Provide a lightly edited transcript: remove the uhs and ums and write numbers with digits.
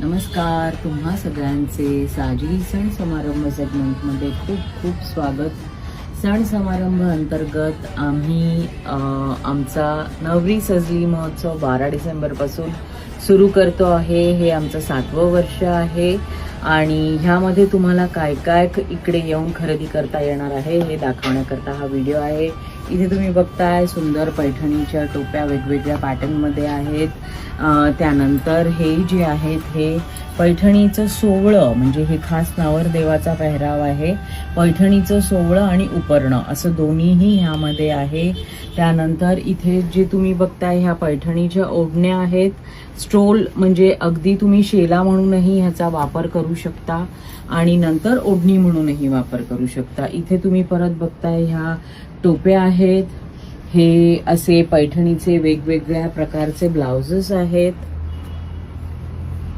नमस्कार, तुम्हा सगळ्यांचे साजरी सण समारंभ सेगमेंटमध्ये खूप खूप स्वागत. सण समारंभ अंतर्गत आम्ही आमचा नवरी सजली महोत्सव 12 डिसेंबरपासून सुरू करतो आहे. हे आमचं 7वं वर्ष आहे आणि ह्यामध्ये तुम्हाला काय काय इकडे येऊन खरेदी करता येणार आहे हे दाखवण्याकरता हा व्हिडिओ आहे. इथे तुम्ही बघताय सुंदर पैठणीच्या टोप्या वेगवेगळ्या पॅटर्नमध्ये आहेत. त्यानंतर हे जे आहेत हे पैठणीचं सोवळं, म्हणजे हे खास नवरदेवाचा पेहराव आहे. पैठणीचं सोवळं आणि उपरणं असं दोन्हीही ह्यामध्ये आहे. त्यानंतर इथे जे तुम्ही बघताय ह्या पैठणीच्या ओढण्या आहेत. स्ट्रोल म्हणजे अगदी तुम्ही शेला म्हणूनही ह्याचा वापर करू शकता आणि नंतर ओढणी म्हणूनही वापर करू शकता. इथे तुम्ही परत बघताय ह्या टोप्या आहेत. हे असे पैठणीचे वेगवेगळ्या प्रकारचे ब्लाउजेस आहेत.